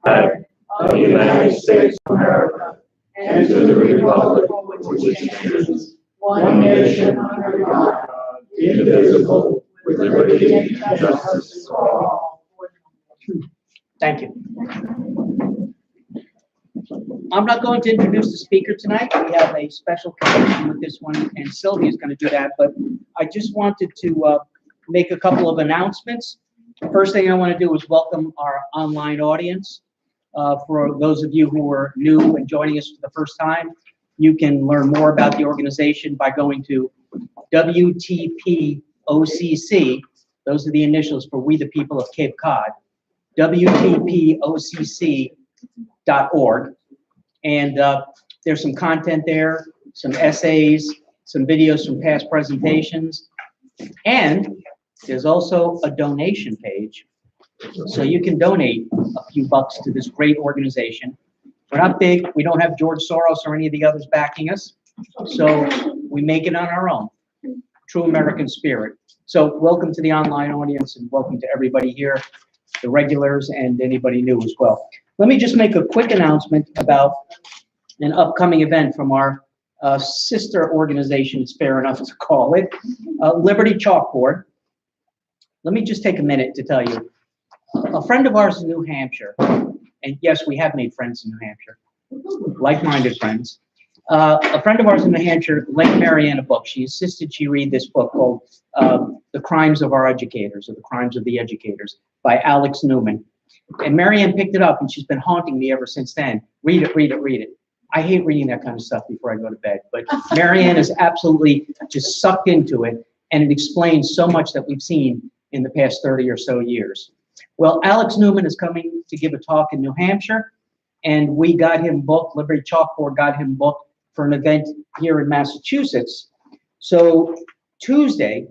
flag of the United States of America and to the republic for which it stands, one nation under God, indivisible, with liberty and justice for all. Thank you. I'm not going to introduce the speaker tonight. We have a special connection with this one, and Sylvia is going to do that. But I just wanted to make a couple of announcements. First thing I want to do is welcome our online audience. For those of you who are new and joining us for the first time, you can learn more about the organization by going to WTPOCC. Those are the initials for We the People of Cape Cod. WTPOCC.org. And there's some content there, some essays, some videos from past presentations, and there's also a donation page. So you can donate a few bucks to this great organization. We're not big. We don't have George Soros or any of the others backing us. So we make it on our own. True American spirit. So welcome to the online audience and welcome to everybody here, the regulars and anybody new as well. Let me just make a quick announcement about an upcoming event from our sister organization, it's fair enough to call it, Liberty Chalkboard. Let me just take a minute to tell you, a friend of ours in New Hampshire, and yes, we have made friends in New Hampshire, like-minded friends. A friend of ours in New Hampshire lent Marianne a book. She insisted she read this book called The Crimes of Our Educators, or The Crimes of the Educators, by Alex Newman. And Marianne picked it up, and she's been haunting me ever since then. Read it, read it, read it. I hate reading that kind of stuff before I go to bed, but Marianne is absolutely just sucked into it, and it explains so much that we've seen in the past 30 or so years. Well, Alex Newman is coming to give a talk in New Hampshire, and we got him booked, Liberty Chalkboard got him booked for an event here in Massachusetts. So Tuesday,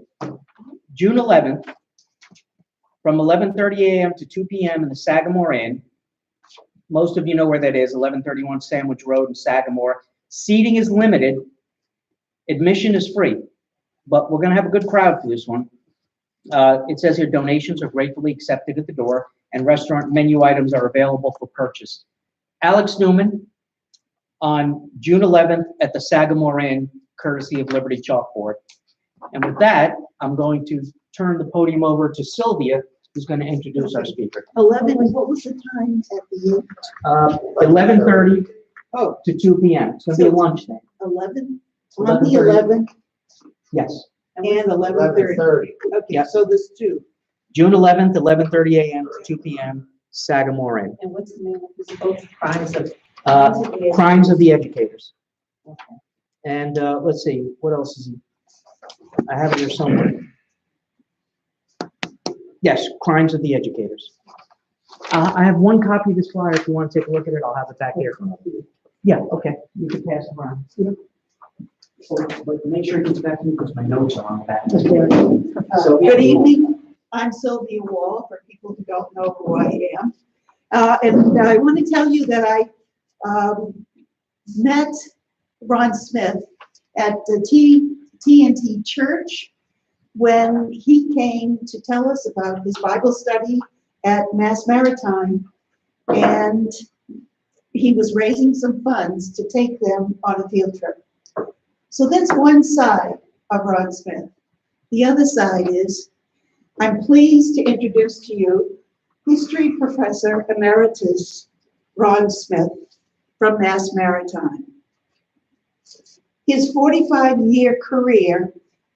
June 11th, from 11:30 a.m. to 2 p.m. in the Sagamore Inn. Most of you know where that is, 1131 Sandwich Road in Sagamore. Seating is limited. Admission is free, but we're going to have a good crowd for this one. It says here donations are gratefully accepted at the door, and restaurant menu items are available for purchase. Alex Newman on June 11th at the Sagamore Inn, courtesy of Liberty Chalkboard. And with that, I'm going to turn the podium over to Sylvia, who's going to introduce our speaker. 11, what was the time at the end? 11:30 to 2 p.m. It's going to be a lunch thing. 11? On the 11th Yes. and 11:30. Okay, Yep. so there's two. June 11th, 11:30 a.m. to 2 p.m. Sagamore Inn. And what's the name of this book? Crimes of Crimes of the Educators. Okay. And let's see, what else is he? I have it here somewhere. Yes, Crimes of the Educators. I have one copy of this flyer. If you want to take a look at it, I'll have it back here. Yeah, okay. You can pass it around. Yeah. But make sure it gets back to me because my notes are on the back. So, Good evening. I'm Sylvia Wall, for people who don't know who I am. And I want to tell you that I met Ron Smith at the TNT Church when he came to tell us about his Bible study at Mass Maritime, and he was raising some funds to take them on a field trip. So that's one side of Ron Smith. The other side is, I'm pleased to introduce to you History Professor Emeritus Ron Smith from Mass Maritime. His 45-year career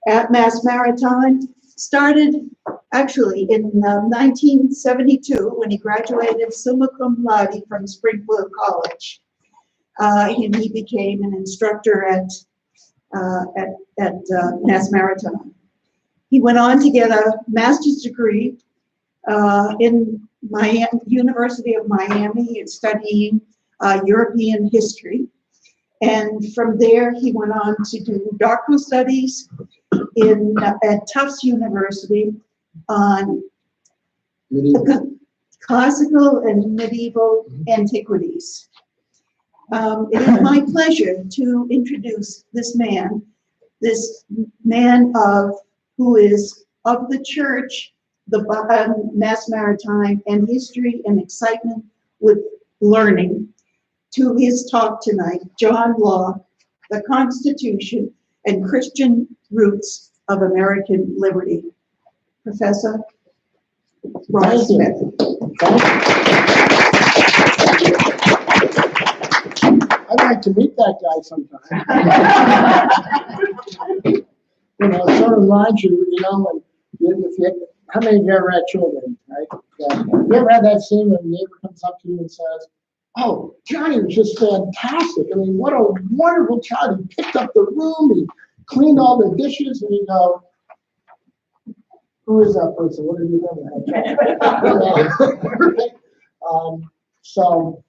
at Mass Maritime started actually in 1972 when he graduated summa cum laude from Springfield College. And he became an instructor at Mass Maritime. He went on to get a master's degree in University of Miami in studying European history. And from there, he went on to do doctoral studies at Tufts University on classical and medieval antiquities. It is my pleasure to introduce this man who is of the church, the Mass Maritime, and history and excitement with learning to his talk tonight, John Locke, The Constitution and Christian Roots of American Liberty. Professor Ronald Smith. I'd like to meet that guy sometime. You know, it sort of reminds you, when how many of you ever had children, right? You ever had that scene when the neighbor comes up to you and says, "Oh, Johnny was just fantastic. I mean, what a wonderful child. He picked up the room, he cleaned all the dishes," and you go, "Who is that person? What did you know?" So,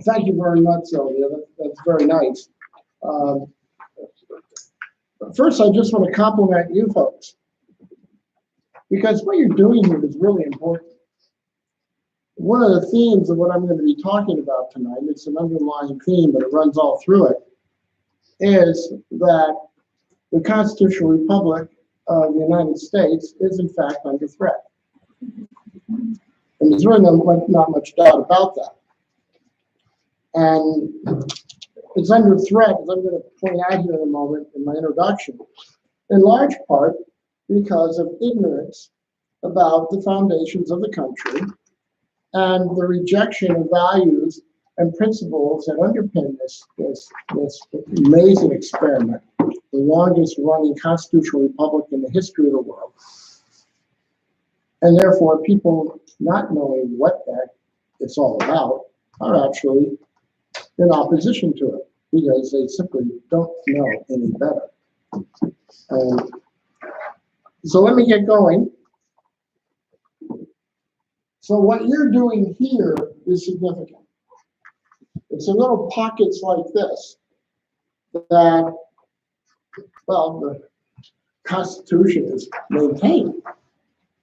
thank you very much, Sylvia. That's very nice. First, I just want to compliment you folks, because what you're doing here is really important. One of the themes of what I'm going to be talking about tonight, it's an underlying theme, but it runs all through it, is that the Constitutional Republic of the United States is in fact under threat. And there's really not much doubt about that. And it's under threat, as I'm going to point out here in a moment in my introduction, in large part because of ignorance about the foundations of the country and the rejection of values and principles that underpin this amazing experiment, the longest running constitutional republic in the history of the world. And therefore, people not knowing what that it's all about are actually in opposition to it because they simply don't know any better. So let me get going. So what you're doing here is significant. It's in little pockets like this that, well, the Constitution is maintained.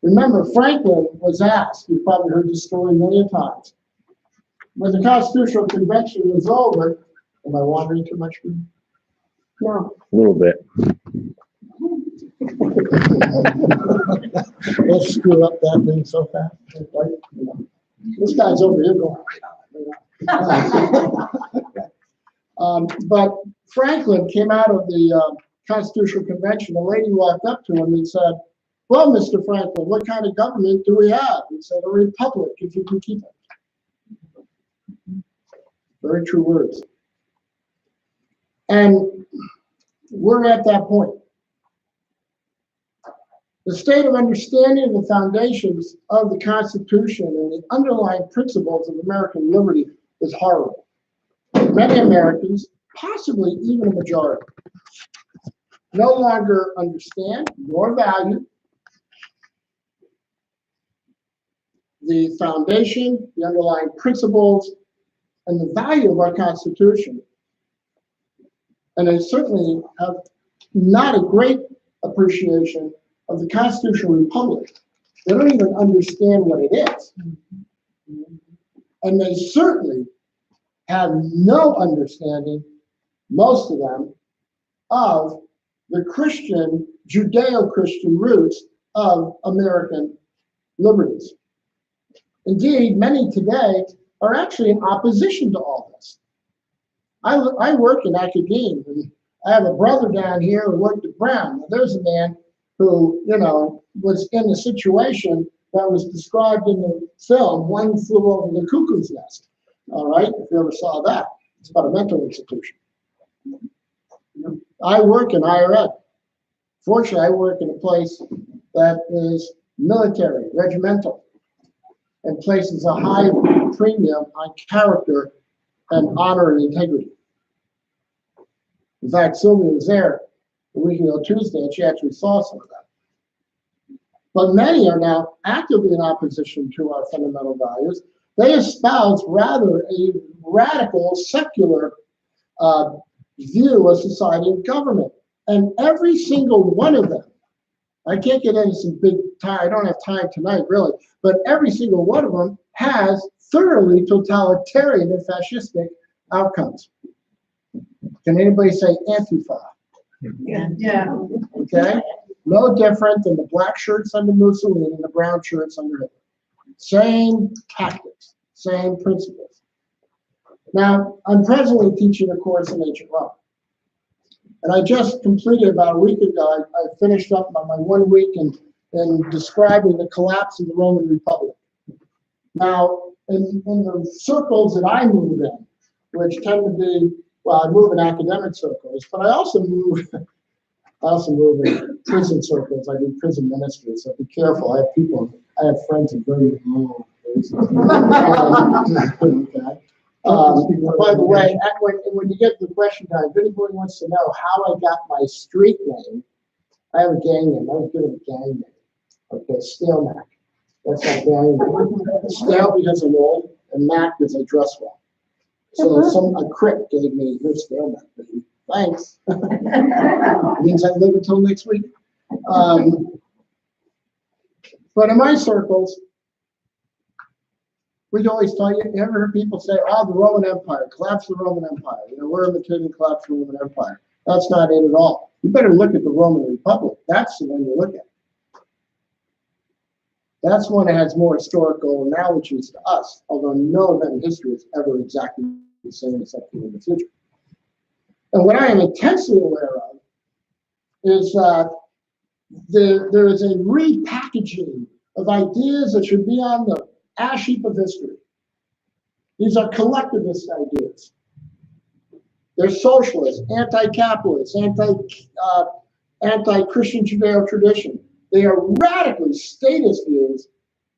Remember, Franklin was asked, you've probably heard this story a million times, when the Constitutional Convention was over, am I wandering too much? No. A little bit. Let's screw up that thing so fast. Right? This guy's over here going. But Franklin came out of the Constitutional Convention. A lady walked up to him and said, "Well, Mr. Franklin, what kind of government do we have?" He said, "A republic, if you can keep it." Very true words. And we're at that point. The state of understanding of the foundations of the Constitution and the underlying principles of American liberty is horrible. Many Americans, possibly even a majority, no longer understand nor value the foundation, the underlying principles, and the value of our Constitution. And they certainly have not a great appreciation of the Constitutional Republic. They don't even understand what it is. And they certainly have no understanding, most of them, of the Christian, Judeo-Christian roots of American liberties. Indeed, many today are actually in opposition to all this. I work in academia, and I have a brother down here who worked at Brown. Now, there's a man who, was in a situation that was described in the film, One Flew Over the Cuckoo's Nest. All right, if you ever saw that. It's about a mental institution. I work in higher ed. Fortunately, I work in a place that is military, regimental, and places a high premium on character and honor and integrity. In fact, Sylvia was there a week ago Tuesday, and she actually saw some of that. But many are now actively in opposition to our fundamental values. They espouse rather a radical secular view of society and government. And every single one of them, I can't get into some big time, I don't have time tonight really, but every single one of them has thoroughly totalitarian and fascistic outcomes. Can anybody say Antifa? Yeah. Okay? No different than the black shirts under Mussolini and the brown shirts under Hitler. Same tactics, same principles. Now, I'm presently teaching a course in ancient Rome. And I just completed about a week ago, I finished up my 1 week in describing the collapse of the Roman Republic. Now, in the circles that I move in, which tend to be, well, I move in academic circles, but I also move in prison circles. I do prison ministry, so be careful. I have friends in very rural places. Okay. By the way, when you get to the question time, if anybody wants to know how I got my street name, I have a gang name. I was given a gang name. Okay, Stale Mac. That's my gang name. Stale because I'm old, and Mac because I dress well. So a crick gave me, here's Stale Mac, baby. Thanks. Means I live until next week. But in my circles, we always tell you ever heard people say, oh, the Roman Empire, collapse the Roman Empire. You know, we're imitating collapse the Roman Empire. That's not it at all. You better look at the Roman Republic. That's the one you look at. That's one that has more historical analogies to us, although no event in history is ever exactly the same except in the future. And what I am intensely aware of is that there is a repackaging of ideas that should be on the ash heap of history. These are collectivist ideas. They're socialist, anti-capitalist, anti-Christian Judeo-tradition. They are radically statist views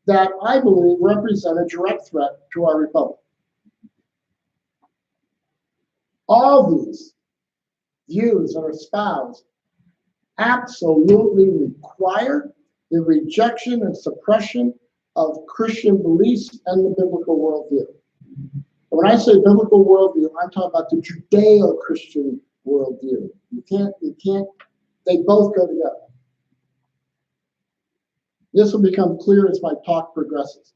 that I believe represent a direct threat to our republic. All these views that are espoused absolutely require the rejection and suppression of Christian beliefs and the biblical worldview. And when I say biblical worldview, I'm talking about the Judeo-Christian worldview. You can't, they both go together. This will become clear as my talk progresses.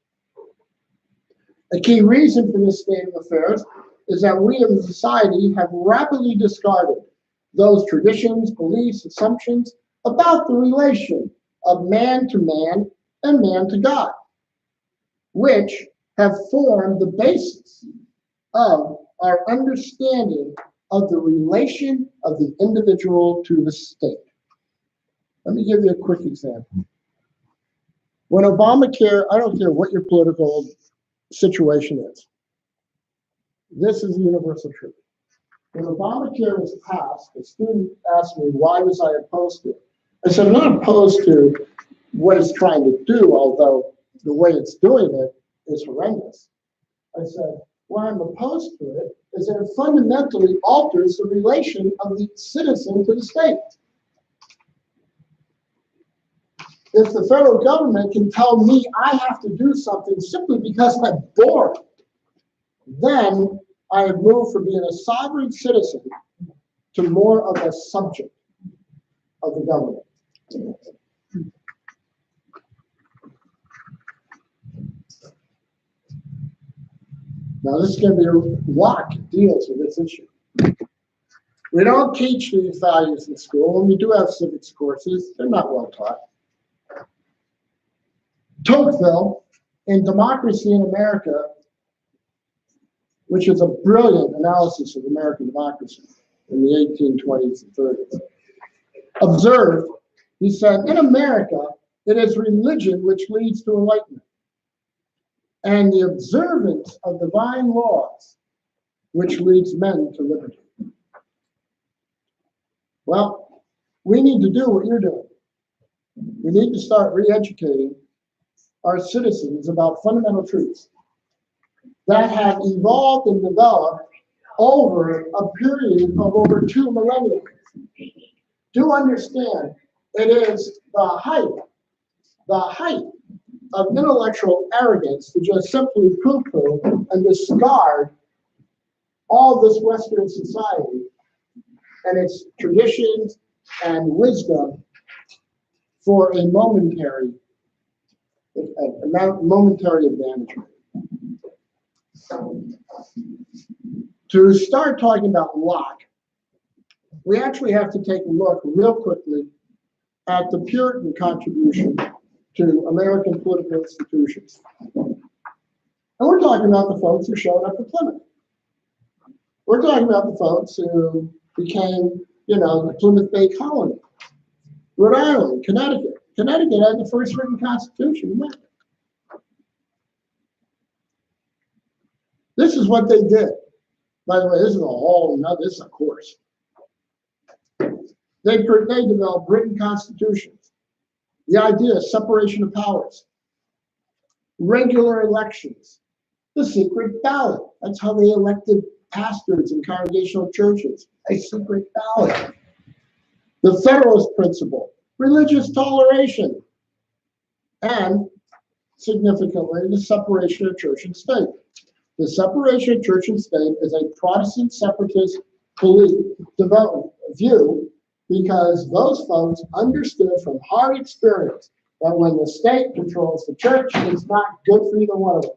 A key reason for this state of affairs is that we as a society have rapidly discarded those traditions, beliefs, assumptions about the relation of man to man and man to God, which have formed the basis of our understanding of the relation of the individual to the state. Let me give you a quick example. When Obamacare, I don't care what your political situation is, this is the universal truth. When Obamacare was passed, a student asked me, why was I opposed to it? I said, I'm not opposed to what it's trying to do, although the way it's doing it is horrendous. I said, why I'm opposed to it is that it fundamentally alters the relation of the citizen to the state. If the federal government can tell me I have to do something simply because I'm bored, then I have moved from being a sovereign citizen to more of a subject of the government. Now this is going to be Locke deals with this issue. We don't teach these values in school, and we do have civics courses. They're not well taught. Tocqueville, in Democracy in America, which is a brilliant analysis of American democracy in the 1820s and 30s, observed, he said, in America, it is religion which leads to enlightenment, and the observance of divine laws which leads men to liberty. Well, we need to do what you're doing. We need to start re-educating our citizens about fundamental truths that have evolved and developed over a period of over 2 millennia. Do understand, it is the height of intellectual arrogance to just simply poo-poo and discard all this Western society and its traditions and wisdom for a momentary advantage. To start talking about Locke, we actually have to take a look real quickly at the Puritan contribution to American political institutions. And we're talking about the folks who showed up at Plymouth. We're talking about the folks who became, the Plymouth Bay Colony. Rhode Island, Connecticut. Connecticut had the first written constitution. This is what they did. By the way, this is a course. They developed written constitutions. The idea of separation of powers, regular elections, the secret ballot. That's how they elected pastors in congregational churches, a secret ballot. The Federalist principle, religious toleration, and significantly, the separation of church and state. The separation of church and state is a Protestant separatist view because those folks understood from hard experience that when the state controls the church, it's not good for either one of them.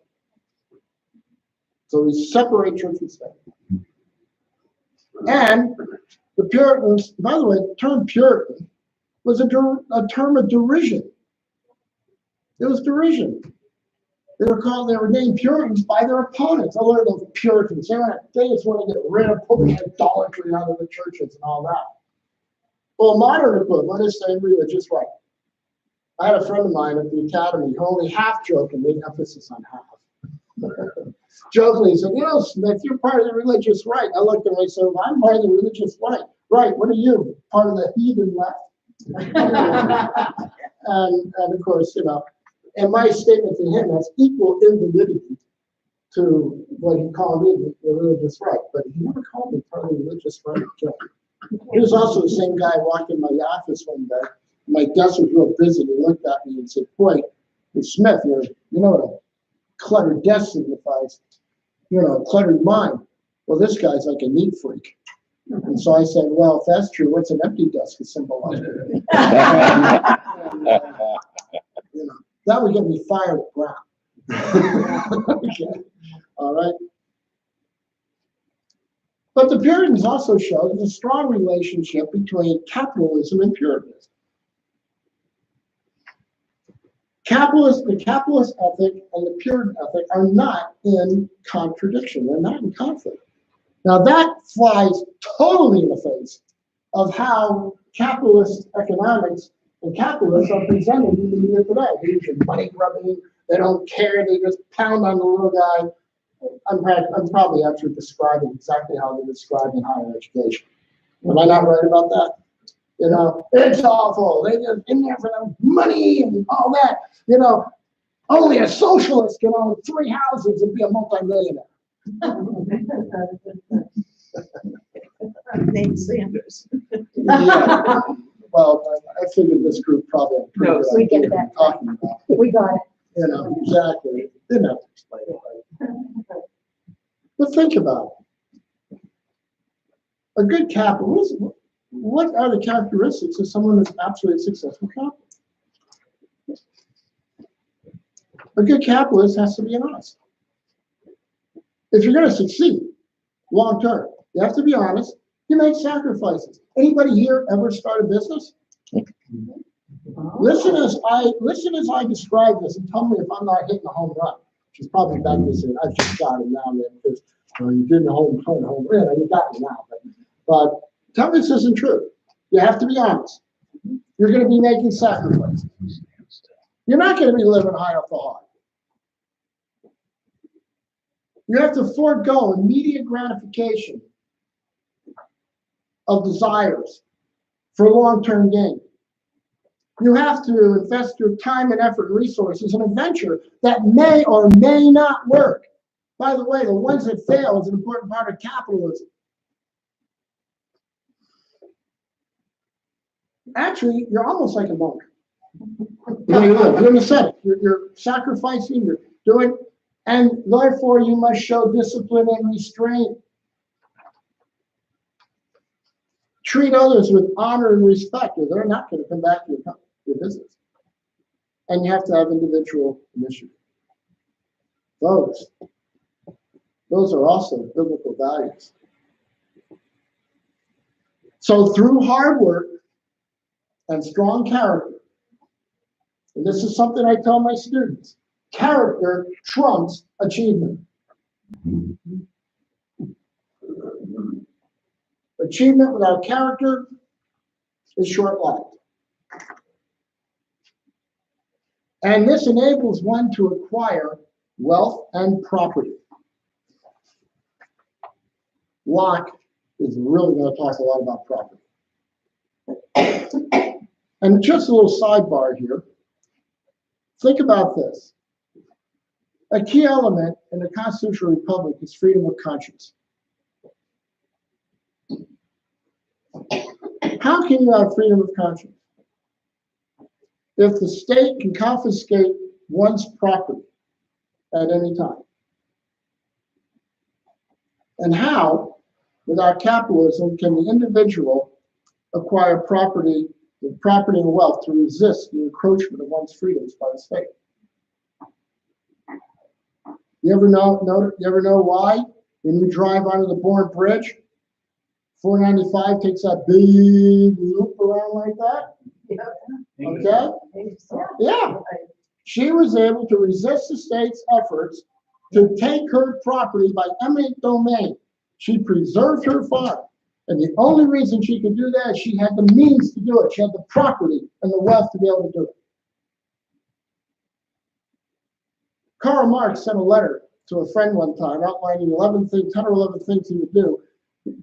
So we separate church and state. And the Puritans, by the way, the term Puritan was a term of derision. It was derision. They were named Puritans by their opponents. Oh, they're the Puritans. They just want to get rid of putting idolatry out of the churches and all that. Well, modern equivalent is saying religious right. I had a friend of mine at the academy who only half joked and made emphasis on half. Jokingly said, Smith, you're part of the religious right. I looked at him and I said, well, I'm part of the religious right. Right, what are you? Part of the heathen left? and of course, and my statement to him has equal invalidity to what he called me the religious right, but he never called me part of the religious right. He was also the same guy who walked in my office one day. My desk was real busy. He looked at me and said, boy, Smith, you know what a cluttered desk signifies? A cluttered mind. Well, this guy's like a neat freak. And so I said, well, if that's true, what's an empty desk symbolize? That would get me fired at Brown. Okay. All right. But the Puritans also showed there's a strong relationship between capitalism and Puritanism. The capitalist ethic and the Puritan ethic are not in contradiction. They're not in conflict. Now that flies totally in the face of how capitalist economics and capitalists are presented in the media today. They use your money grubbing. They don't care. They just pound on the little guy. I'm probably actually describing exactly how they describe in higher education. Am I not right about that? It's awful. They just in there for the money and all that. Only a socialist can own 3 houses and be a multimillionaire. Name Sanders. Yeah. Well, I figured this group probably had pretty good we get idea that. what I'm talking about. We got it. Exactly. Didn't have to explain it, right? But think about it. A good capitalist, what are the characteristics of someone who's absolutely successful capitalist? A good capitalist has to be honest. If you're going to succeed long term, you have to be honest. You make sacrifices. Anybody here ever start a business? Listen as I describe this and tell me if I'm not hitting a home run. She's probably back to saying, I've just got it now, man, because you didn't home run. You got it now. But tell me this isn't true. You have to be honest. You're going to be making sacrifices. You're not going to be living high off the hog. You have to forego immediate gratification of desires for long-term gain. You have to invest your time and effort and resources in a venture that may or may not work. By the way, the ones that fail is an important part of capitalism. Actually, you're almost like a monk. You're in a sense. You're sacrificing, you're doing, and therefore you must show discipline and restraint. Treat others with honor and respect, or they're not going to come back to your business. And you have to have individual initiative. Those are also biblical values. So through hard work and strong character, and this is something I tell my students, character trumps achievement. Achievement without character is short-lived. And this enables one to acquire wealth and property. Locke is really going to talk a lot about property. And just a little sidebar here. Think about this. A key element in a constitutional republic is freedom of conscience. How can you have freedom of conscience if the state can confiscate one's property at any time? And how, without capitalism, can the individual acquire property and wealth to resist the encroachment of one's freedoms by the state? You ever know why? When you drive onto the Bourne Bridge, 495 takes that big loop around like that. Okay? Yeah. She was able to resist the state's efforts to take her property by eminent domain. She preserved her farm. And the only reason she could do that is she had the means to do it. She had the property and the wealth to be able to do it. Karl Marx sent a letter to a friend one time outlining 10 or 11 things he would do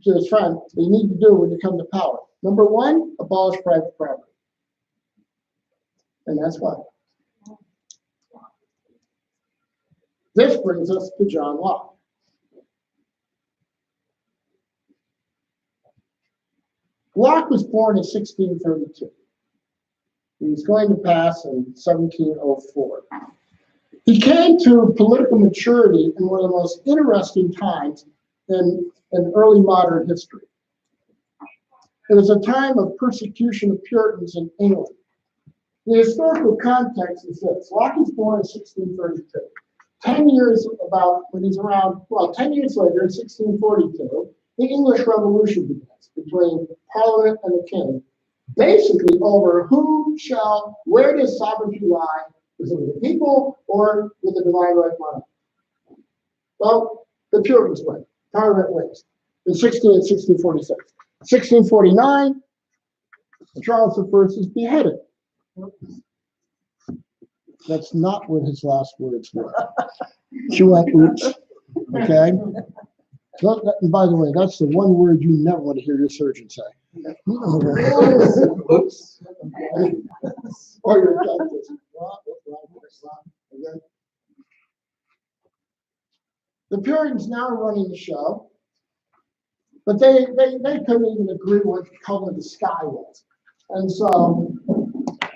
to his friend that you need to do when you come to power. Number 1, abolish private property. And that's why. This brings us to John Locke. Locke was born in 1632. He was going to pass in 1704. He came to political maturity in one of the most interesting times in early modern history. It was a time of persecution of Puritans in England. The historical context is this. Locke was born in 1632. 10 years later, in 1642, the English Revolution begins between Parliament and the King, basically over where does sovereignty lie? Is it with the people or with the divine right monarch? Well, the Puritans win. Parliament wins in 1646. 1649, Charles I is beheaded. That's not what his last words were. She went, oops. Okay? And by the way, that's the one word you never want to hear your surgeon say. Oops. Or your dentist. Okay? The Puritans now are running the show, but they couldn't even agree what color the sky was. And so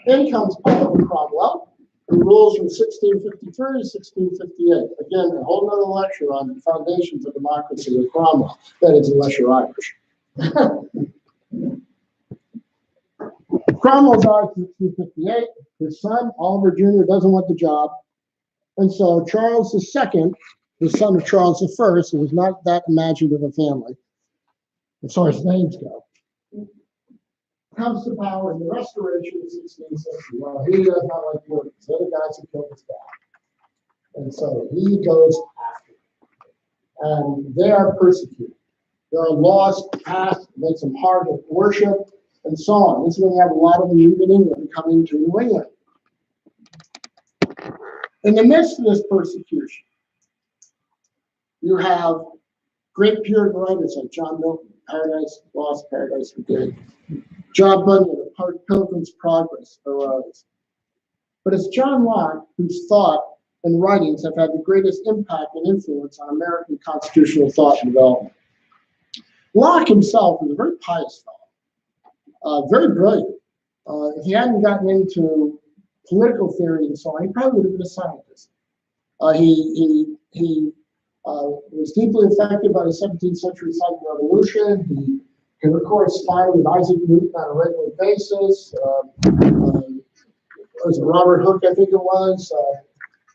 in comes Oliver Cromwell, who rules from 1653 to 1658. Again, a whole nother lecture on the foundations of democracy with Cromwell. That is, unless you're Irish. Cromwell died in 1658. His son, Oliver Jr., doesn't want the job. And so Charles II, the son of Charles I, who was not that imaginative a family, as far as names go, comes to power in the Restoration of 1660. Well, he does not like work. The other guys who killed his dad. And so he goes after them. And they are persecuted. There are laws passed that makes them hard to worship and so on. This is when you have a lot of them leaving England coming to New England. In the midst of this persecution, you have great Puritan writers like John Milton, Paradise Lost, Paradise Regained. John Bunyan, of Pilgrim's Progress arose. But it's John Locke whose thought and writings have had the greatest impact and influence on American constitutional thought and development. Locke himself was a very pious fellow, very brilliant. If he hadn't gotten into political theory and so on, he probably would have been a scientist. He was deeply affected by the 17th century scientific revolution. He corresponded with Isaac Newton on a regular basis. Was it Robert Hooke, I think it was.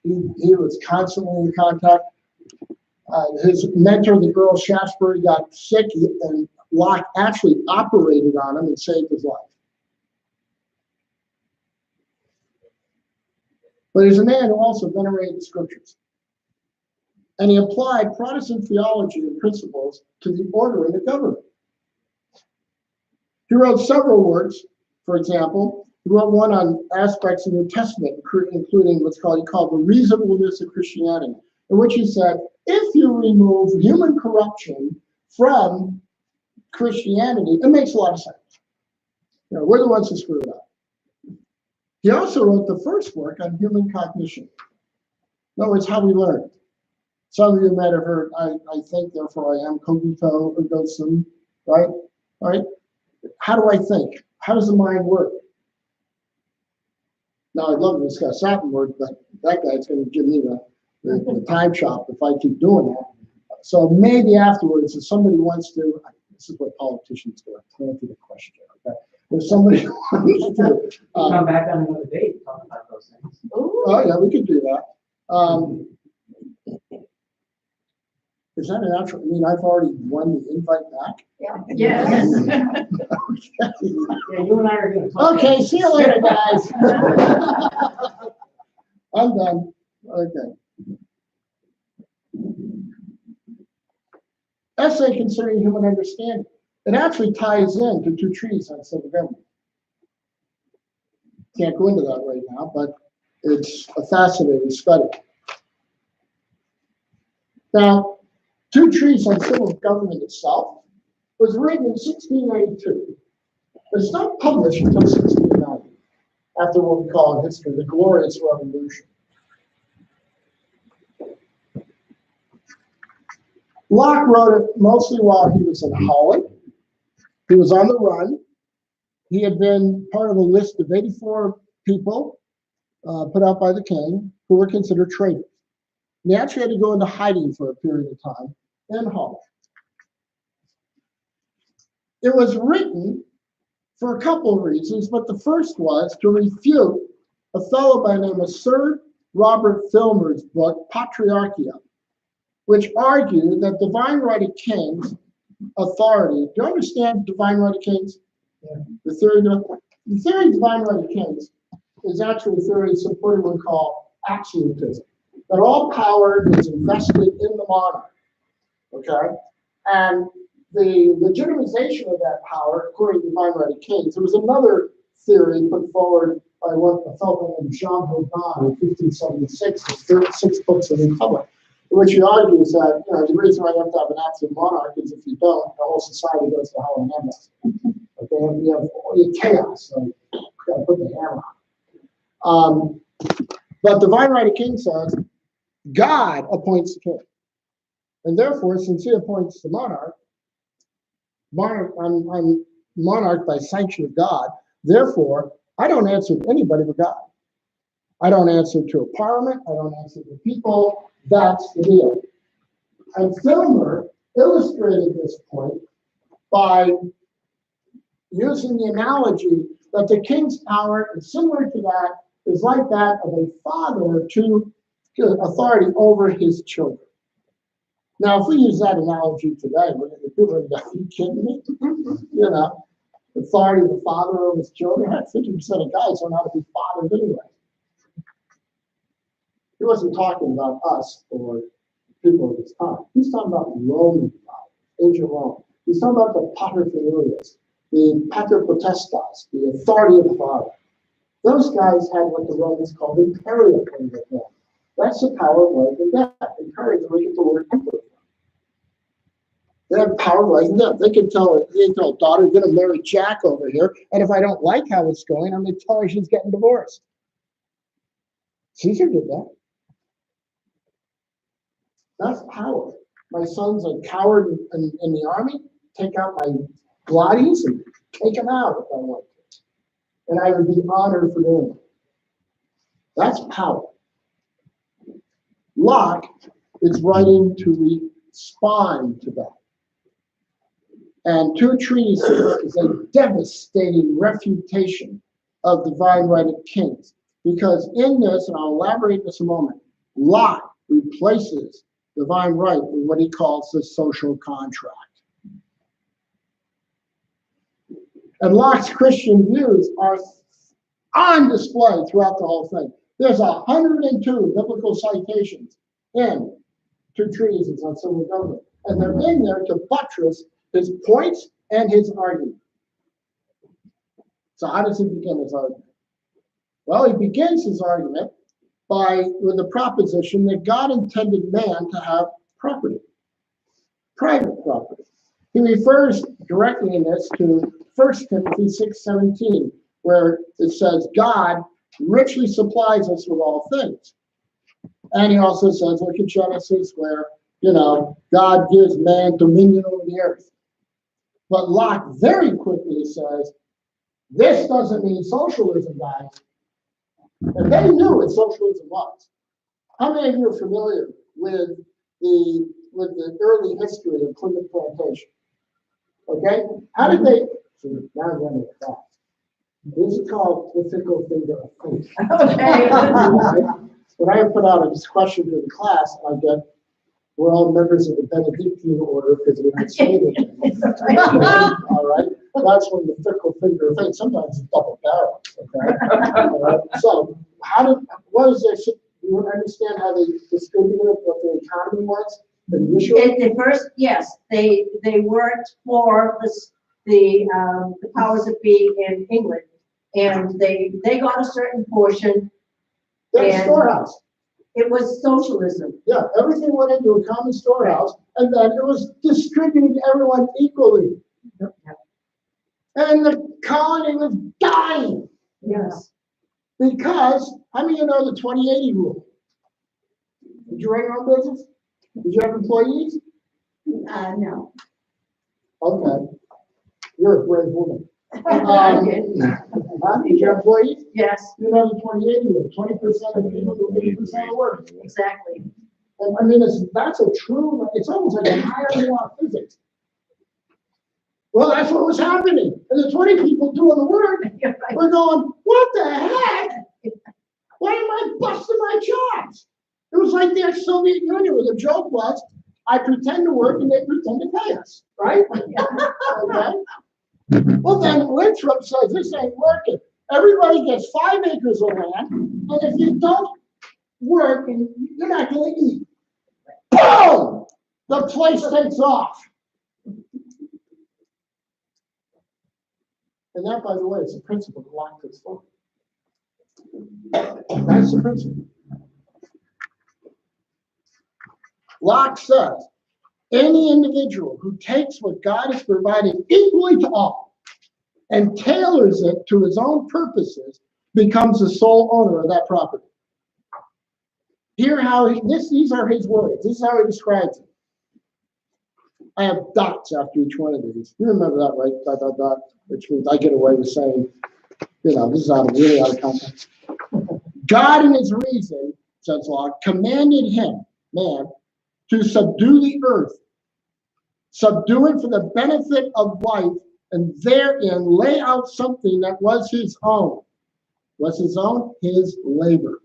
He was constantly in contact. His mentor, the Earl Shaftesbury, got sick, and Locke actually operated on him and saved his life. But he's a man who also venerated the scriptures. And he applied Protestant theology and principles to the ordering of government. He wrote several works. For example, he wrote one on aspects of the New Testament, including what's called the reasonableness of Christianity, in which he said, if you remove human corruption from Christianity, it makes a lot of sense. We're the ones who screw it up. He also wrote the first work on human cognition. In other words, how we learn. Some of you might have heard, I think, therefore I am, cogito ergo sum, right? Right? How do I think? How does the mind work? Now, I'd love to discuss that word, but that guy's going to give me the time chop if I keep doing that. So maybe afterwards, if somebody wants to, this is what politicians do, I can't do the question, okay? If somebody wants to. Come back on another date and talk about those things. Oh, yeah, we could do that. Is that an actual, I've already won the invite back? Yes. Yeah, you and I are going to talk. Okay, see you later, guys. I'm done. Okay. Essay concerning human understanding. It actually ties into two treatises on civil government. Can't go into that right now, but it's a fascinating study. Now, two treatises on civil government itself was written in 1692. It's not published until 1690, after what we call in history the Glorious Revolution. Locke wrote it mostly while he was in Holland. He was on the run. He had been part of a list of 84 people put out by the king who were considered traitors. And he actually had to go into hiding for a period of time in Holland. It was written for a couple of reasons, but the first was to refute a fellow by the name of Sir Robert Filmer's book, Patriarchia, which argued that divine right of kings authority. Do you understand divine right of kings? Yeah. The theory of divine right of kings is actually a theory supporting what we call absolutism, that all power is invested in the monarch. Okay? And the legitimization of that power, according to divine right of kings, there was another theory put forward by a fellow named Jean Baudin in 1576, his 36 books of the Republic, in which he argues that the reason why you have to have an absolute monarch is if you don't, the whole society goes to hell in a handbasket. Okay, you have chaos, so you got to put the hammer on. But divine right of king says God appoints the king, and therefore, since he appoints the monarch, I'm monarch by sanction of God. Therefore, I don't answer to anybody but God. I don't answer to a parliament. I don't answer to people. That's the deal. And Filmer illustrated this point by using the analogy that the king's power is similar to that, is like that of a father to authority over his children. Now, if we use that analogy today, we're going to do it. Are you kidding me? Authority of the father over his children. 50% of guys don't know how to be fathers anyway. He wasn't talking about us or people of his time. He's talking about Roman power, ancient Rome. He's talking about the paterfamilias, the pater potestas, the authority of the father. Those guys had what the Romans called imperial claim of them. That's the power of life and death. Imperial, we get the word emperor. They have power of life and death. They can tell daughter, you're going to marry Jack over here, and if I don't like how it's going, I'm going to tell her she's getting divorced. Caesar did that. That's power. My son's a coward in the army. Take out my gladies and take him out if I want to. And I would be honored for doing it. That's power. Locke is writing to respond to that. And two treatises is a devastating refutation of divine right of kings. Because in this, and I'll elaborate this in a moment, Locke replaces divine right with what he calls the social contract. And Locke's Christian views are on display throughout the whole thing. There's 102 biblical citations in two treatises on civil government. And they're in there to buttress his points and his argument. So how does he begin his argument? Well, he begins his argument with the proposition that God intended man to have property, private property. He refers directly in this to 1 Timothy 6:17, where it says, God richly supplies us with all things. And he also says, look at Genesis, where, God gives man dominion over the earth. But Locke very quickly says, this doesn't mean socialism, guys. And they knew what socialism was. How many of you are familiar with the early history of Plymouth Plantation? Okay? How did they? Now I'm running class. This is called the fickle finger of fate. Okay. When I put out a question to the class, I get, we're all members of the Benedictine order because we don't say anything. All right? That's when the fickle finger of fate, sometimes it's double barrel. Okay? All right? So, what is this? You understand how they distributed what the economy was? The first, yes, they worked for the powers that be in England, and they got a certain portion. That's storehouse. It was socialism. Yeah, everything went into a common storehouse, and then it was distributed to everyone equally. Yep. And the colony was dying. Yes. Because, how many of you know the 20/80 rule? Did you run your own business? Did you have employees? No. Okay. You're a brave woman. Did you have employees? Yes. You know the 20/80 rule. 20% of people do 80% of work. Exactly. And I mean, that's a true, it's almost like a higher law of physics. Well, that's what was happening. And the 20 people doing the work were going, what the heck? Why am I busting my chops? It was like the ex-Soviet Union, where the joke was, I pretend to work and they pretend to pay us, right? Okay. Well, then Winthrop says this ain't working. Everybody gets 5 acres of land, and if you don't work, and you're not going to eat. Boom! The place takes off. And that, by the way, is the principle that Locke puts forward. That's the principle. Locke says, any individual who takes what God has provided equally to all and tailors it to his own purposes becomes the sole owner of that property. Hear how these are his words. This is how he describes it. I have dots after each one of these. You remember that, right? Dot, dot, dot, which means I get away with saying, this is really out of context. God in his reason, says Locke, commanded him, man, to subdue the earth, subdue it for the benefit of life, and therein lay out something that was his own. What's his own? His labor.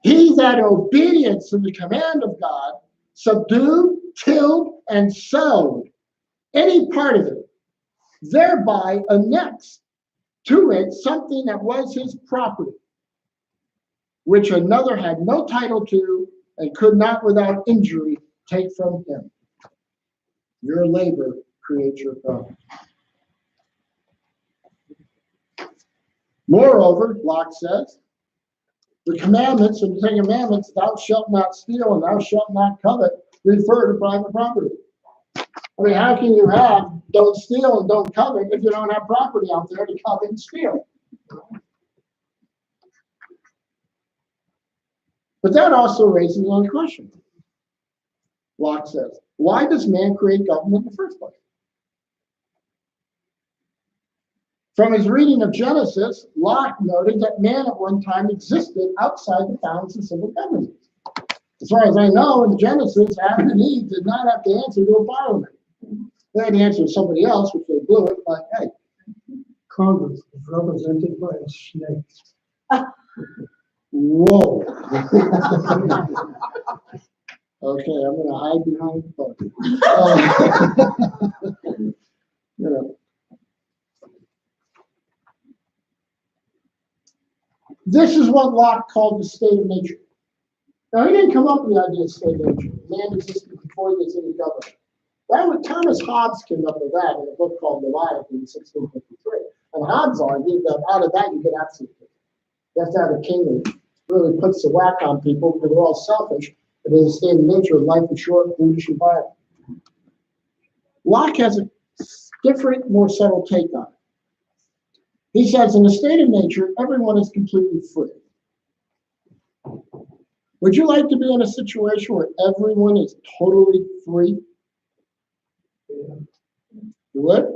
He that in obedience to the command of God subdued, tilled, and sowed any part of it, thereby annexed to it something that was his property, which another had no title to and could not without injury take from him. Your labor creates your property. Moreover, Locke says, the commandments and the 10 commandments, thou shalt not steal and thou shalt not covet, refer to private property. I mean, how can you have don't steal and don't covet if you don't have property out there to covet and steal? But that also raises another question. Locke says, why does man create government in the first place? From his reading of Genesis, Locke noted that man at one time existed outside the bounds of civil government. As far as I know, in Genesis, Adam and Eve did not have to answer to a parliament. They had to answer to somebody else, which they blew it, but hey. Congress is represented by a snake. Whoa. Okay, I'm going to hide behind the phone. This is what Locke called the state of nature. Now, he didn't come up with the idea of state of nature. Man existed before he gets any government. Thomas Hobbes came up with that in a book called Leviathan in 1652. And Hobbes argued that out of that you get absolutism. You have to have a king that really puts the whack on people because they're all selfish. It is the state of nature of life is short, brutish, and violent. Locke has a different, more subtle take on it. He says, in a state of nature, everyone is completely free. Would you like to be in a situation where everyone is totally free? You would?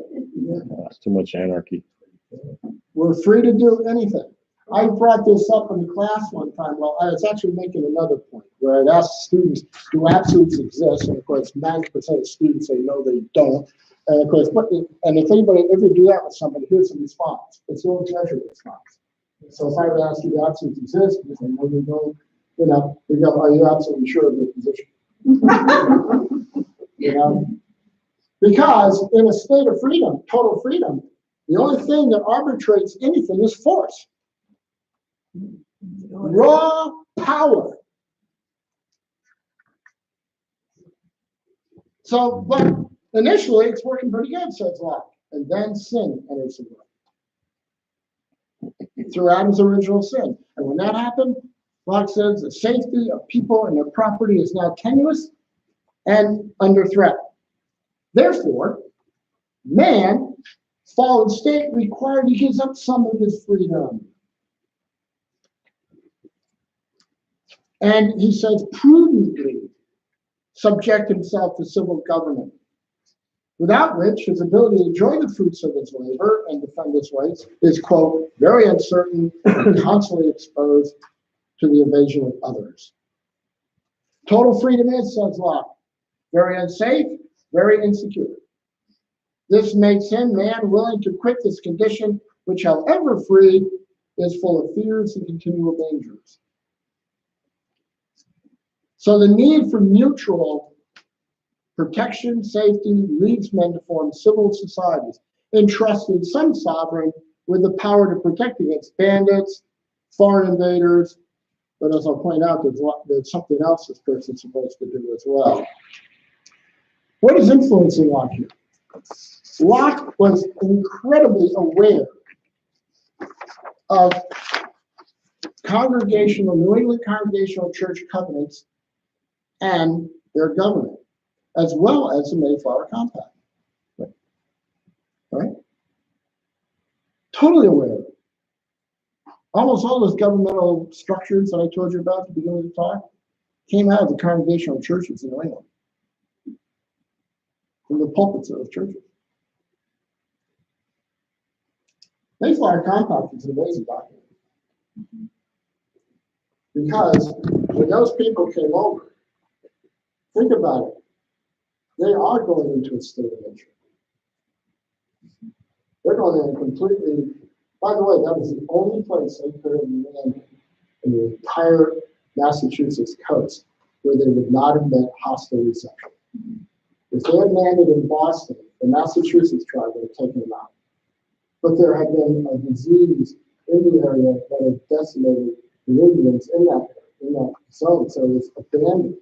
That's too much anarchy. We're free to do anything. I brought this up in class one time. Well, I was actually making another point where I'd asked students, do absolutes exist? And of course, 90% of students say no, they don't. And of course, and if you do that with somebody, here's the response. It's a little treasure response. So if I would ask you, do absolutes exist? You say, no, they don't. You know, you go, are you absolutely sure of your position? You know? Because in a state of freedom, total freedom, the only thing that arbitrates anything is force. Raw power. So, but initially it's working pretty good, says Locke. And then sin enters the world. Through Adam's original sin. And when that happened, Locke says the safety of people and their property is now tenuous and under threat. Therefore, man, fallen state, required he gives up some of his freedom. And he says, prudently subject himself to civil government, without which his ability to enjoy the fruits of his labor and defend his rights is, quote, very uncertain and constantly exposed to the invasion of others. Total freedom is, says Locke, very unsafe, very insecure. This makes him man willing to quit this condition, which, however free, is full of fears and continual dangers. So the need for mutual protection, safety, leads men to form civil societies, entrusting some sovereign with the power to protect against bandits, foreign invaders, but as I'll point out, there's something else this person's supposed to do as well. What is influencing Locke here? Locke was incredibly aware of New England Congregational Church covenants and their government, as well as the Mayflower Compact. Right? Totally aware of it. Almost all those governmental structures that I told you about at the beginning of the talk came out of the Congregational churches in New England, from the pulpits of those churches. Mayflower Compact is an amazing document. Because when those people came over, think about it, they are going into a state of nature. They're going in a completely, by the way, that was the only place they could have landed in the entire Massachusetts coast where they would not have met hostile reception. If they had landed in Boston, the Massachusetts tribe would have taken them out. But there had been a disease in the area that had decimated the Indians in that zone, so it was abandoned.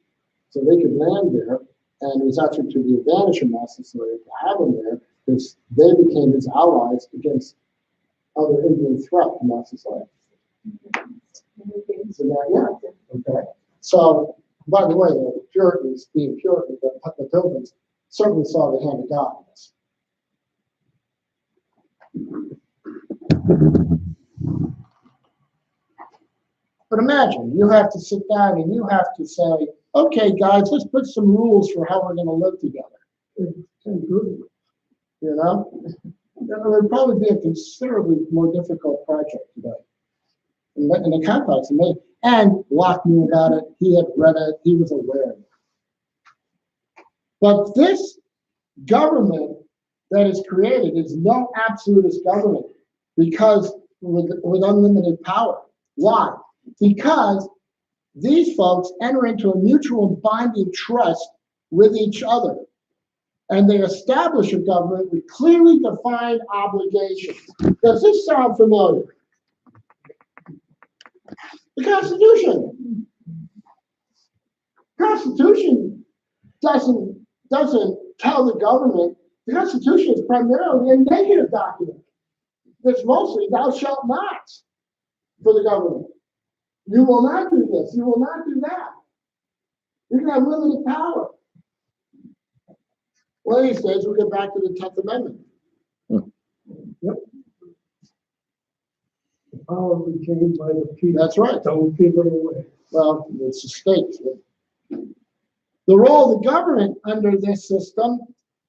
So they could land there, and it was actually to the advantage of Massasoit to have them there, because they became his allies against other Indian threat to Massasoit. So that, yeah, okay. So, by the way, the Puritans, being Puritans, the Pilgrims, certainly saw the hand of God in this. But imagine, you have to sit down and you have to say, okay, guys, let's put some rules for how we're going to live together. You know? It would probably be a considerably more difficult project today. In the context of me. And Locke knew about it. He had read it. He was aware of it. But this government that is created is no absolutist government because with unlimited power. Why? Because these folks enter into a mutual binding trust with each other. And they establish a government with clearly defined obligations. Does this sound familiar? The Constitution. The Constitution doesn't tell the government. The Constitution is primarily a negative document. It's mostly thou shalt not for the government. You will not do this. You will not do that. You're going to have limited power. One of these days, we'll get back to the 10th Amendment. Yep. The power retained by the people. That's right. Don't give it away. Well, it's a state. The role of the government under this system,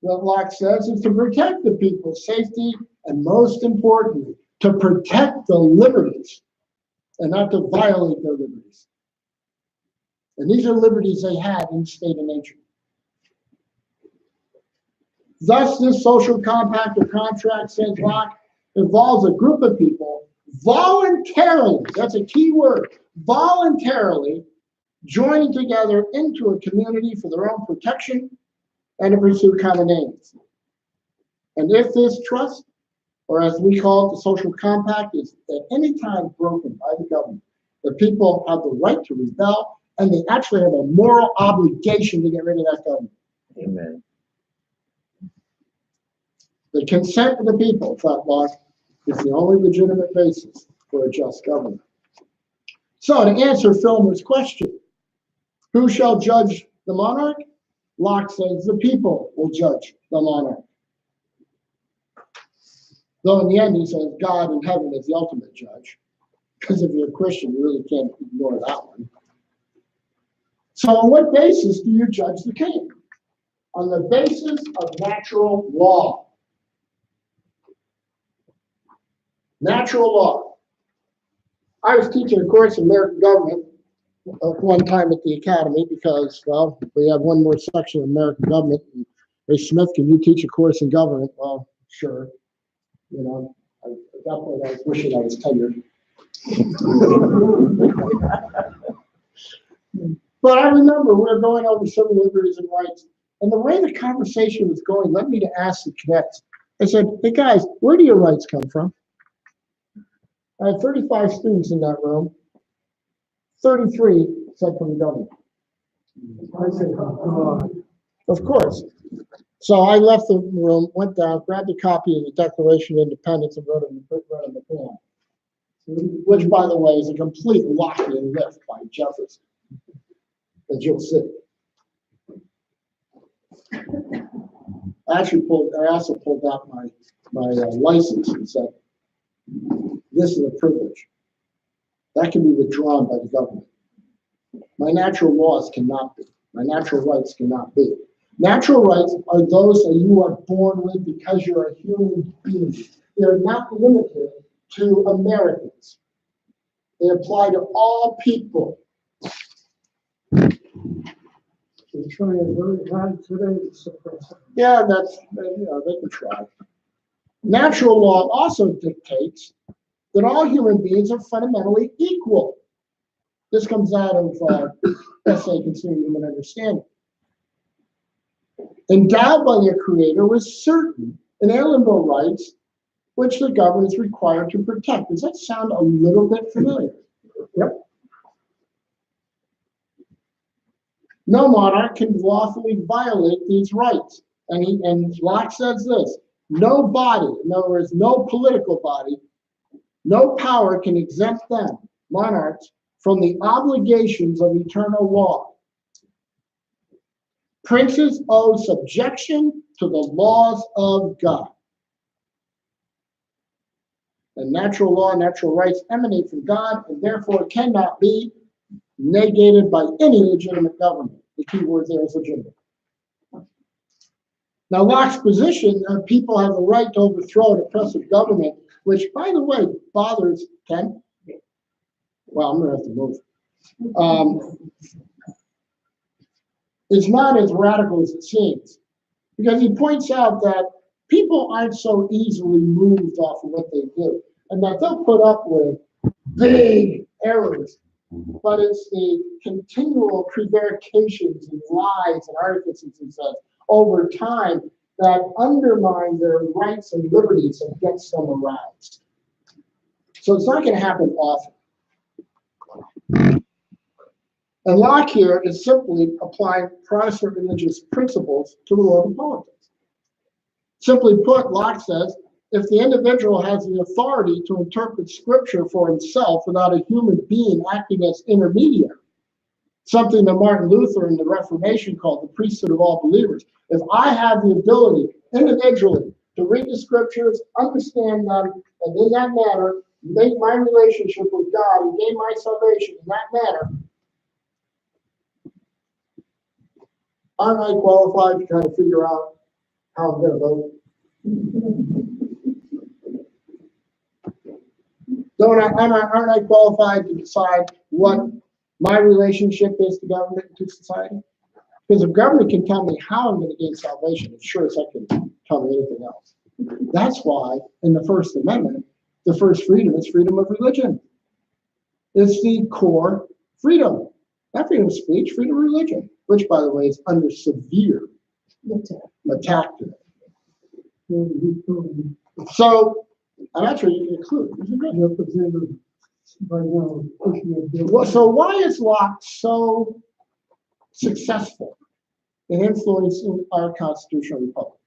what Locke says, is to protect the people's safety and, most importantly, to protect the liberties and not to violate their liberties. And these are liberties they had in the state of nature. Thus, this social compact or contract, says Locke, involves a group of people voluntarily, that's a key word, voluntarily joining together into a community for their own protection and to pursue common aims. And if this trust, or as we call it, the social compact, is at any time broken by the government, the people have the right to rebel, and they actually have a moral obligation to get rid of that government. Amen. The consent of the people, thought Locke, is the only legitimate basis for a just government. So to answer Filmer's question, who shall judge the monarch? Locke says the people will judge the monarch. Though in the end he says God in heaven is the ultimate judge. Because if you're a Christian, you really can't ignore that one. So on what basis do you judge the king? On the basis of natural law. Natural law. I was teaching a course in American government one time at the academy because, well, we have one more section of American government. And, hey, Smith, can you teach a course in government? Well, sure. You know, at that point I was wishing I was tenured. But I remember we were going over civil liberties and rights, and the way the conversation was going led me to ask the cadets. I said, hey guys, where do your rights come from? I had 35 students in that room. 33 said from the government. I said, Of course. So I left the room, went down, grabbed a copy of the Declaration of Independence and wrote it in the pen. Which, by the way, is a complete Lockean lift by Jefferson, as you'll see. I also pulled out my license and said, this is a privilege. That can be withdrawn by the government. My natural laws cannot be. My natural rights cannot be. Natural rights are those that you are born with because you're a human being. They're not limited to Americans. They apply to all people. They're trying very hard today to suppress it. Yeah, that's, they can try. Natural law also dictates that all human beings are fundamentally equal. This comes out of essay Concerning Human Understanding. Endowed by their creator with certain inalienable rights which the government is required to protect. Does that sound a little bit familiar? Yep. No monarch can lawfully violate these rights. And Locke says this, no body, in other words, no political body, no power can exempt them, monarchs, from the obligations of eternal law. Princes owe subjection to the laws of God. And natural law and natural rights emanate from God and therefore cannot be negated by any legitimate government. The key word there is legitimate. Now, Locke's position that people have the right to overthrow an oppressive government, which, by the way, bothers Ken. Well, I'm going to have to move. It's not as radical as it seems, because he points out that people aren't so easily moved off of what they do, and that they'll put up with big errors, but it's the continual prevarications and lies and artifices and such over time that undermine their rights and liberties and gets them aroused. So it's not going to happen often. And Locke here is simply applying Protestant religious principles to the world of politics. Simply put, Locke says if the individual has the authority to interpret scripture for himself without a human being acting as intermediary, something that Martin Luther in the Reformation called the priesthood of all believers. If I have the ability individually to read the scriptures, understand them, and in that manner, make my relationship with God and gain my salvation in that manner, aren't I qualified to kind of figure out how I'm going to vote? Aren't I qualified to decide what my relationship is to government and to society? Because if government can tell me how I'm going to gain salvation, it's sure as I can tell me anything else. That's why in the First Amendment, the first freedom is freedom of religion. It's the core freedom. Not freedom of speech, freedom of religion, which, by the way, is under severe attack today. So, I'm not sure you can include. Well, so why is Locke so successful in influencing our constitutional republic?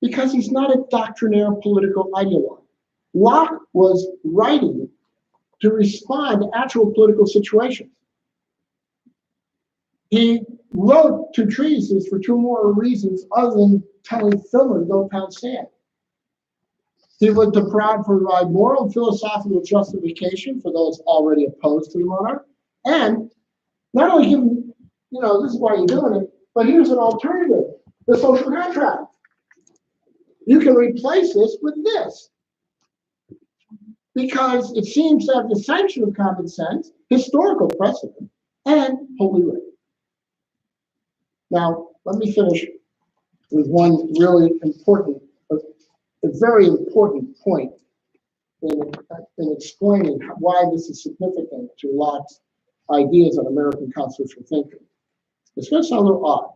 Because he's not a doctrinaire political ideologue. Locke was writing to respond to actual political situations. He wrote two treatises for two more reasons other than telling Filmer to go pound sand. He was to provide moral and philosophical justification for those already opposed to the monarch, and not only give them, this is why you're doing it, but here's an alternative, the social contract. You can replace this with this. Because it seems to have the sanction of common sense, historical precedent, and holy writ. Now, let me finish with one really important, a very important point in explaining why this is significant to Locke's ideas on American constitutional thinking. It's going to sound a little odd,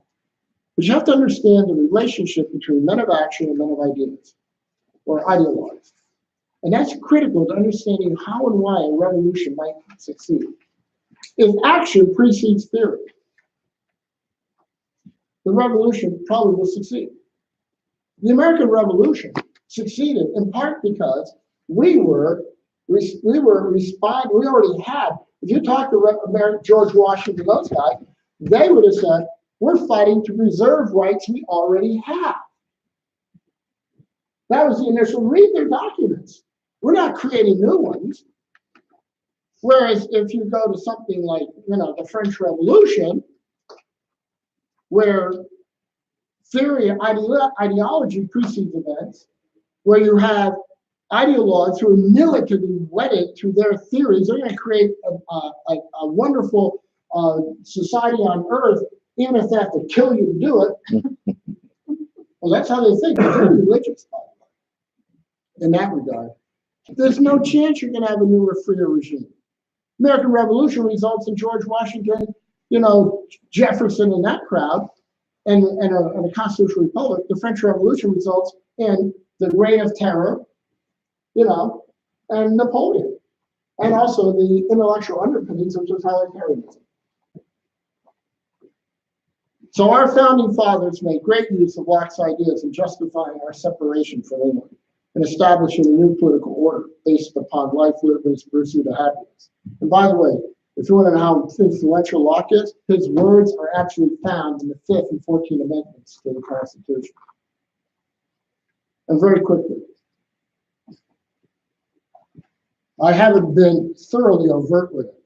but you have to understand the relationship between men of action and men of ideas, or ideologues. And that's critical to understanding how and why a revolution might succeed. If action precedes theory, the revolution probably will succeed. The American Revolution succeeded in part because we already had, if you talk to George Washington, those guys, they would have said, we're fighting to preserve rights we already have. That was the initial, read their documents. We're not creating new ones. Whereas if you go to something like, the French Revolution, where theory, ideology precedes events, where you have ideologues who are militarily wedded to their theories, they're going to create a wonderful society on earth, even if they have to kill you to do it. Well, that's how they think. They're very religious in that regard. There's no chance you're going to have a newer, freer regime. American Revolution results in George Washington, Jefferson and that crowd, and a constitutional republic. The French Revolution results in the Reign of Terror, and Napoleon, and also the intellectual underpinnings of totalitarianism. So our founding fathers made great use of Locke's ideas in justifying our separation from England and establishing a new political order based upon life, liberty, pursuit of happiness. And by the way, if you want to know how influential Locke is, his words are actually found in the 5th and 14th Amendments to the Constitution. And very quickly, I haven't been thoroughly overt with it,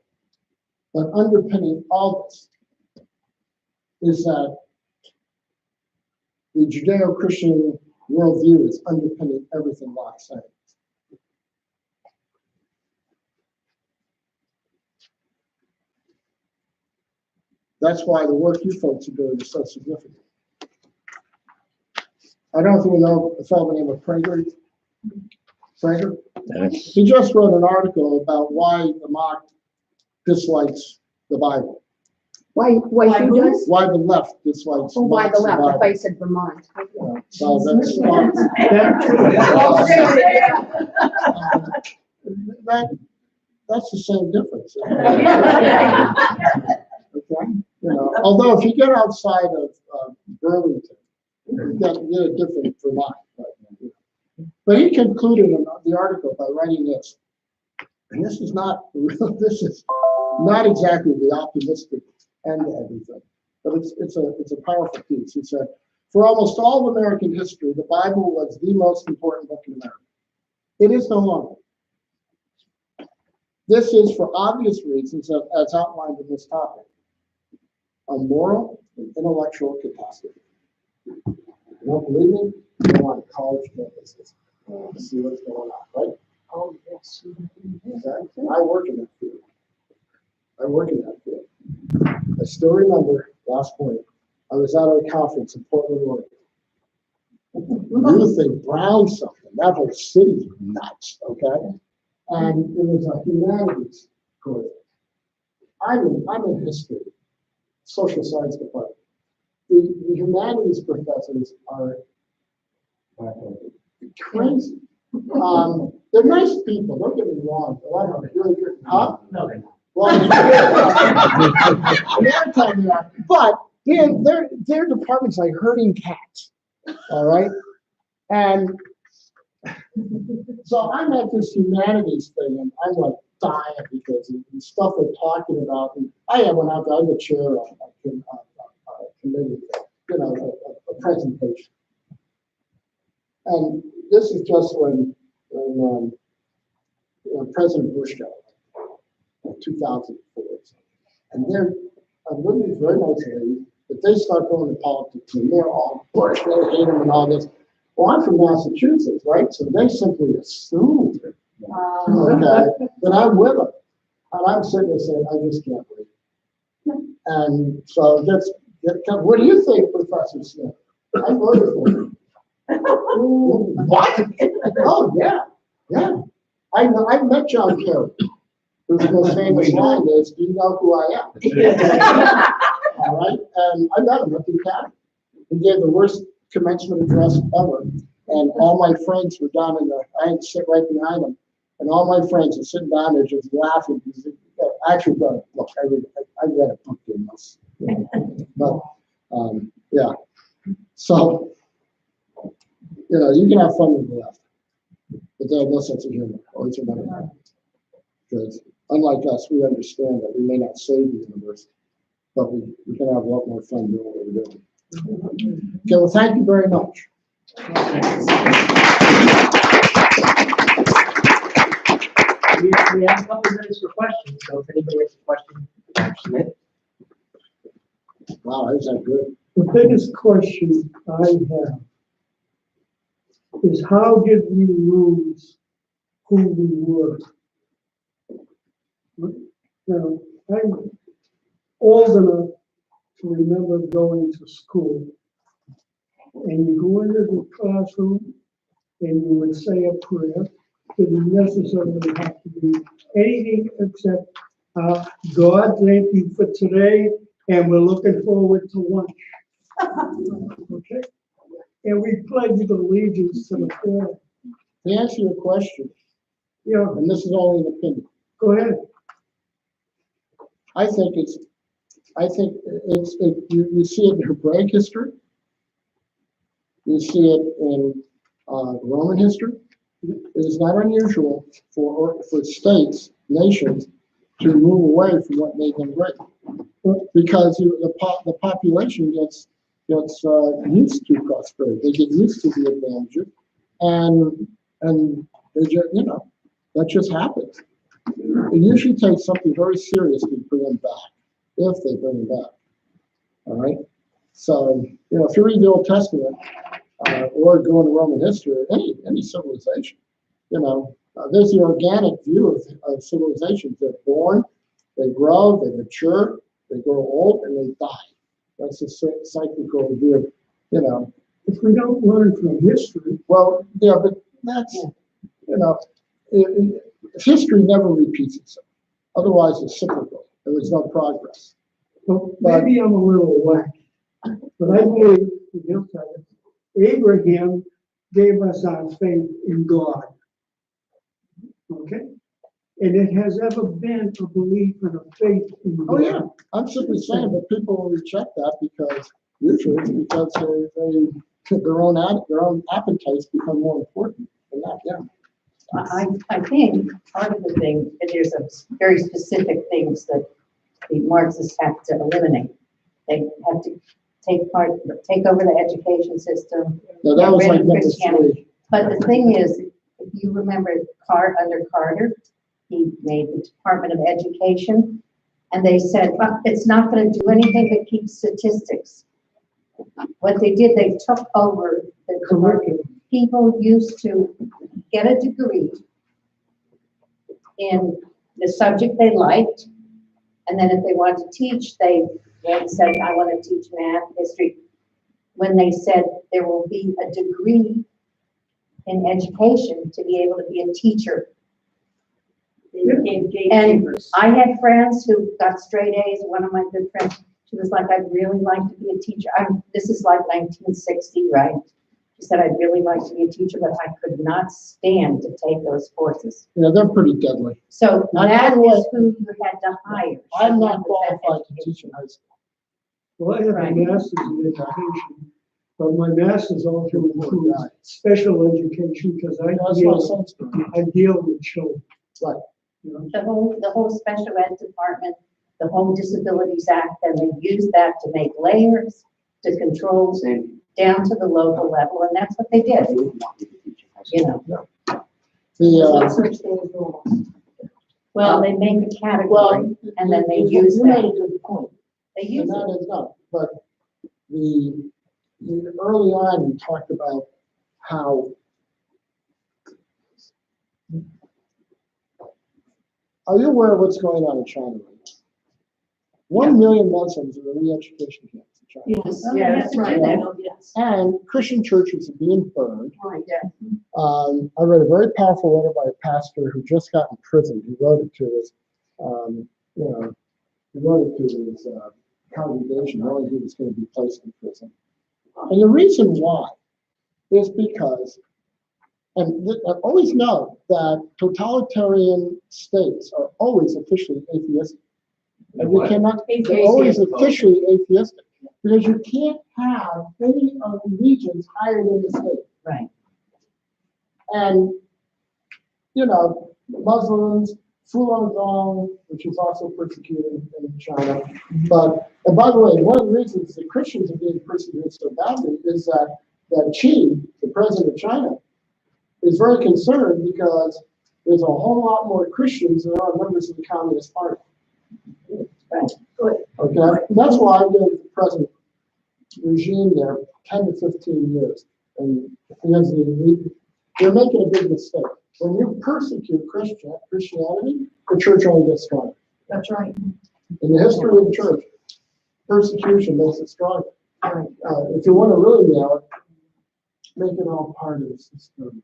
but underpinning all this is that the Judeo-Christian worldview is underpinning everything Locke said. That's why the work you folks are doing is so significant. I don't know if you know a fellow named Prager. Prager? He just wrote an article about why the mock dislikes the Bible. Why who does? Why the left dislikes Oh, why the left? Bible. I thought you said Vermont. So that's the same difference. Okay? Although if you get outside of Burlington, you get a different Vermont. But he concluded in the article by writing this, and this is not exactly the optimistic end to everything, but it's a powerful piece. He said, for almost all of American history, the Bible was the most important book in America. It is no longer. This is for obvious reasons, as outlined in this topic, a moral and intellectual catastrophe. You don't believe me? Go on college campuses to see what's going on, right? Oh, yes. Exactly. I work in that field. I still remember last point. I was at a conference in Portland, Oregon. You think Brown something? That whole city's nuts, okay? And it was a humanities course. I'm in history, social science department. The humanities professors are crazy. They're nice people, don't get me wrong. A lot of them are really good. Huh? No, they're not. Well, maritime they are, but their department's like herding cats. All right, and so I'm at this humanities thing, and I'm like dying because the stuff they're talking about. And I went out there, I'm the chair of a committee, a presentation, and this is just when President Bush got elected, 2004, and they're women very nice ladies, but they start going to politics, and they're all Bush, they hate him and all this. Well, I'm from Massachusetts, right? So they simply assumed okay, that I'm with them. And I'm sitting there saying, I just can't wait. And so what do you think, Professor Smith? I voted for him. What? Oh, yeah. I met John Kerry, whose most famous line is, do you know who I am? All right? And I met him at the academy. He gave the worst commencement address ever. And all my friends were down I had to sit right behind him. And all my friends are sitting down there just laughing. Actually, look, I read a book in this. But, yeah. So, you can have fun with the left. But they have no sense of humor. Always remember that. Because unlike us, we understand that we may not save the universe, but we can have a lot more fun doing what we're doing. Okay, well, thank you very much. We have a couple minutes for questions, so if anybody has a question, Smith. Wow, is that good? The biggest question I have is how did we lose who we were? Now, I'm old enough to remember going to school, and you go into the classroom and you would say a prayer. Didn't necessarily have to be anything except, God, thank you for today, and we're looking forward to lunch. Okay? And we pledged allegiance to the flag. To answer your question, Yeah, and this is only an opinion, go ahead. I think you see it in Hebraic history, you see it in Roman history. It is not unusual for states, nations, to move away from what made them great, because the population gets used to prosperity. They get used to the advantages, and they just that just happens. It usually takes something very serious to bring them back, if they bring them back. All right. So if you read the Old Testament or go into Roman history, any civilization, there's the organic view of civilizations. They're born, they grow, they mature, they grow old, and they die. That's a cyclical view. If we don't learn from history, Well, yeah, but that's history never repeats itself. Otherwise, it's cyclical. There was no progress. well, maybe I'm a little wacky, but I believe, you'll tell us, Abraham gave us our faith in God. Okay? And it has ever been a belief and a faith in God. Oh yeah, I'm simply saying that people will reject that because usually it's because their own appetites become more important than that, yeah. I think part of the thing, that there's a very specific things that the Marxists have to eliminate. They have to take over the education system. No, that was get rid like of number Christianity. 3. But the thing is, if you remember under Carter, he made the Department of Education, and they said, well, it's not going to do anything but keep statistics. What they did, they took over the curriculum. People used to get a degree in the subject they liked, and then if they wanted to teach, they said, I want to teach math, history. When they said there will be a degree in education to be able to be a teacher. And I had friends who got straight A's. One of my good friends, she was like, I'd really like to be a teacher. This is like 1960, right? She said, I'd really like to be a teacher, but I could not stand to take those courses. Yeah, they're pretty deadly. So Now, that by the way, is who you had to hire. I'm not qualified to teach in high school. Well, I have Right. a master's in education, but my master's also includes special education because That's my son's story. I deal with children. Right. You know, The whole special ed department, the Home Disabilities Act, and they used that to make layers to control down to the local level, and that's what they did. You know, well, they make a category, and then they use You made a that. good point. They And use that it. is not, but the early on, we talked about how are you aware of what's going on in China right now? 1 million Muslims are in re-education camps in China. Yes, Oh, yeah, that's that's right. right. Yes. And Christian churches are being burned. Right, yeah. I read a very powerful letter by a pastor who just got in prison. He wrote it to his, congregation, knowing he was going to be placed in prison. And the reason why is because, I always know that totalitarian states are always officially atheistic. And you cannot, they're always officially atheistic, because you can't have any of the regions higher than the state. Right. And, Muslims, Falun Gong, which is also persecuted in China. And by the way, one of the reasons the Christians are being persecuted so badly is that Xi, the president of China, is very concerned because there's a whole lot more Christians than there are members of the Communist Party. Right. Okay? That's why I give the present regime there 10 to 15 years. And because they're making a big mistake. When you persecute Christianity, the church only gets stronger. That's right. In the history of the church, persecution makes it stronger. If you want to really nail it, make it all part of the system.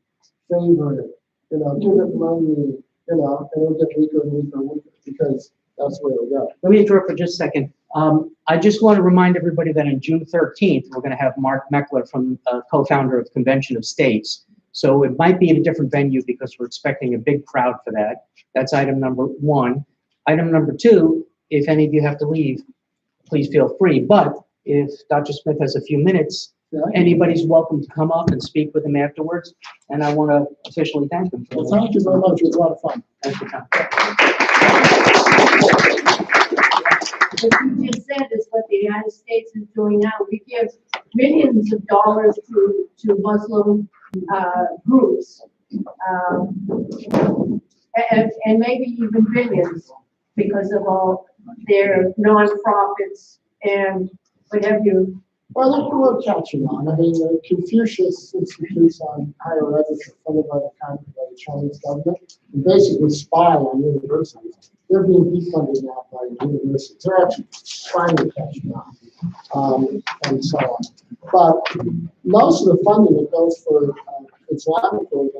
Favor it, give it money, and it'll get weaker and weaker and weaker, because that's where it'll go. Let me interrupt for just a second. I just want to remind everybody that on June 13th, we're going to have Mark Meckler, co-founder of Convention of States. So it might be in a different venue because we're expecting a big crowd for that. That's item number 1. Item number 2, if any of you have to leave, please feel free. But if Dr. Smith has a few minutes, anybody's welcome to come up and speak with him afterwards. And I want to officially thank him for Well, thank you very much. It was a lot of fun. Thanks for coming. What you just said is what the United States is doing now. We give millions of dollars to Muslim groups, and maybe even billions, because of all their non-profits and what have you. Well, look what we're catching on. I mean, the Confucius Institutes on Higher Education, funded by the Chinese government, and basically spy on universities. They're being defunded now by universities. They're actually trying to catch on, and so on. But most of the funding that goes for Islamic